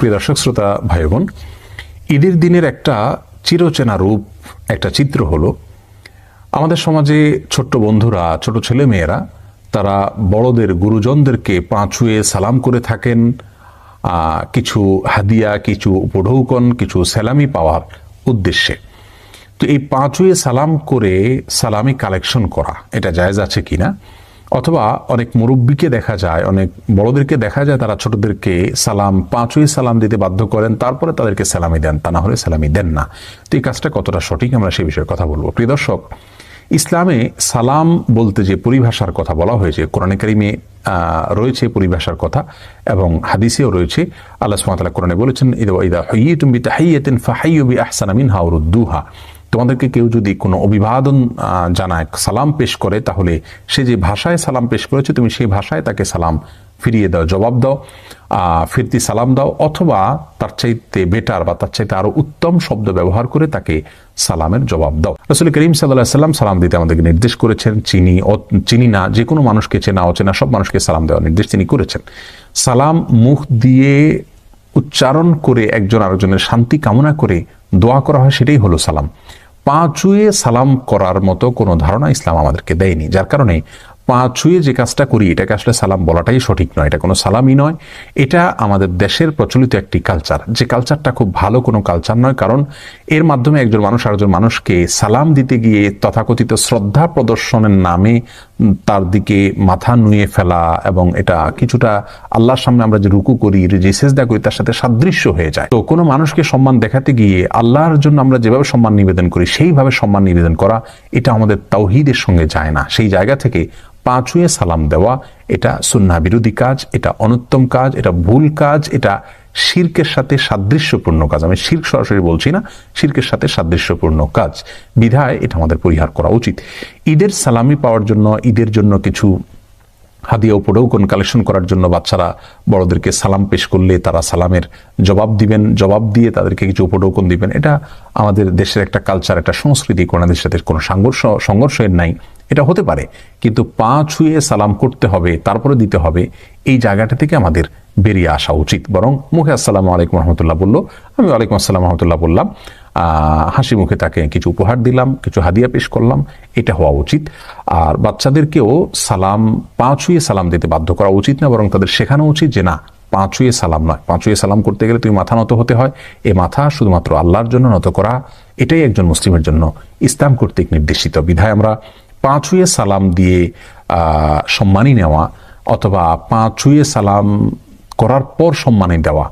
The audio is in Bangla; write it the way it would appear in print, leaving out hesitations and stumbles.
প্রিয় দর্শক শ্রোতা ভাই বোন, ঈদের দিনের একটা চিরচেনা রূপ, একটা চিত্র হলো আমাদের সমাজে ছোট্ট বন্ধুরা, ছোট ছেলে মেয়েরা তারা বড়দের, গুরুজনদেরকে পা ছুঁয়ে সালাম করে থাকেন, কিছু হাদিয়া, কিছু উপঢৌকন, কিছু সালামি পাওয়ার উদ্দেশ্যে। তো এই পা ছুঁয়ে সালাম করে সালামি কালেকশন করা এটা জায়েজ আছে কিনা, অথবা অনেক মুরব্বীকে দেখা যায়, অনেক বড়দেরকে দেখা যায় তারা ছোটদেরকে সালাম, পা ছুঁয়ে সালাম দিতে বাধ্য করেন, তারপরে তাদেরকে সালামি দেন, তা না হলে সালামি দেন না। তো এই কাজটা কতটা সঠিক, আমরা সেই বিষয়ে কথা বলবো। প্রিয় দর্শক, ইসলামে সালাম বলতে যে পরিভাষার কথা বলা হয়েছে, কোরআনে কারিমে রয়েছে পরিভাষার কথা এবং হাদিসেও রয়েছে। আল্লাহ সুবহানাহু ওয়া তাআলা কোরআনে বলেছেন, ইদা হুয়িতুম বিতাহিয়াতিন ফাহাইয়ু বিআহসানা মিনহা আও রুদ্দুহা। তোমাদেরকে কেউ যদি কোনো অভিবাদন জানায়, সালাম পেশ করে, তাহলে সে যে ভাষায় সালাম পেশ করেছে তুমি সেই ভাষায় তাকে সালাম ফিরিয়ে দাও, জবাব দাও, ফিরতি সালাম দাও, অথবা তার চাইতে বেটার বা তার চাইতে আরো উত্তম শব্দ ব্যবহার করে তাকে সালামের জবাব দাও। রাসূল করিম সাল্লাল্লাহু আলাইহি ওয়াসাল্লাম সালাম দিতে আমাদেরকে নির্দেশ করেছেন। চিনি না, যে কোনো মানুষকে, চেনা অচেনা সব মানুষকে সালাম দেওয়ার নির্দেশ তিনি করেছেন। সালাম মুখ দিয়ে উচ্চারণ করে একজন আরেকজনের শান্তি কামনা করে দোয়া করা হয়, সেটাই হলো সালাম। পা ছুঁয়ে সালাম করার মতো কোনো ধারণা ইসলাম আমাদেরকে দেয়নি, যার কারণে পা ছুঁয়ে যে কাজটা করি এটাকে আসলে সালাম বলাটাই সঠিক নয়, এটা কোনো সালামই নয়। এটা আমাদের দেশের প্রচলিত একটি কালচার, যে কালচারটা খুব ভালো কোনো কালচার নয়, কারণ এর মাধ্যমে একজন মানুষ আরেকজন মানুষকে সালাম দিতে গিয়ে তথাকথিত শ্রদ্ধা প্রদর্শনের নামে তার দিকে মাথা নুয়ে ফেলা, এবং এটা কিছুটা আল্লাহর সামনে আমরা যে রুকু করি, যে সেজদা করি, তার সাথে সাদৃশ্য হয়ে যায়। তো কোনো মানুষকে সম্মান দেখাতে গিয়ে আল্লাহর জন্য আমরা যেভাবে সম্মান নিবেদন করি সেইভাবে সম্মান নিবেদন করা, এটা আমাদের তাওহীদের সঙ্গে যায় না। সেই জায়গা থেকে পা ছুঁয়ে সালাম দেওয়া এটা সুন্নাহ বিরোধী কাজ, এটা অনুত্তম কাজ, এটা ভুল কাজ, এটা শিরকের সাথে সাদৃশ্যপূর্ণ কাজ। আমি শিরক সরাসরি বলছি না, শিরকের সাথে সাদৃশ্যপূর্ণ কাজ, বিধায় এটা আমাদের পরিহার করা উচিত। ঈদের সালামি পাওয়ার জন্য, ঈদের জন্য কিছু হাদিয়া উপঢৌকন কালেকশন করার জন্য বাচ্চারা বড়দেরকে সালাম পেশ করলে তারা সালামের জবাব দিবেন, জবাব দিয়ে তাদেরকে কিছু উপঢৌকন দিবেন, এটা আমাদের দেশের একটা কালচার, একটা সংস্কৃতি, কোরআনের সাথে কোনো সংঘর্ষের নাই। এটা হতে পারে, কিন্তু পা ছুঁয়ে সালাম করতে হবে, তারপরে দিতে হবে, এই জায়গাটা থেকে আমাদের বেরিয়ে আসা উচিত। বরং মুখে আসসালামু আলাইকুম রহমতুল্লাহ বললো, আমি ওয়ালাইকুম আসসালাম রহমতুল্লাহ বললাম, হাসি মুখে তাকে কিছু উপহার দিলাম, কিছু হাদিয়া পেশ করলাম, এটা হওয়া উচিত। আর বাচ্চাদেরকেও সালাম, পা ছুঁয়ে সালাম দিতে বাধ্য করা উচিত না, বরং তাদের শেখানো উচিত যে না, পা ছুঁয়ে সালাম নয়, পা ছুঁয়ে সালাম করতে গেলে তুমি মাথা নত হতে হয়, এ মাথা শুধুমাত্র আল্লাহর জন্য নত করা, এটাই একজন মুসলিমের জন্য ইসলাম কর্তৃক নির্দেশিত। বিধায় আমরা পা ছুঁয়ে সালাম দিয়ে সম্মানী নেওয়া, অথবা পা ছুঁয়ে সালাম করার পর সম্মানী দেওয়া,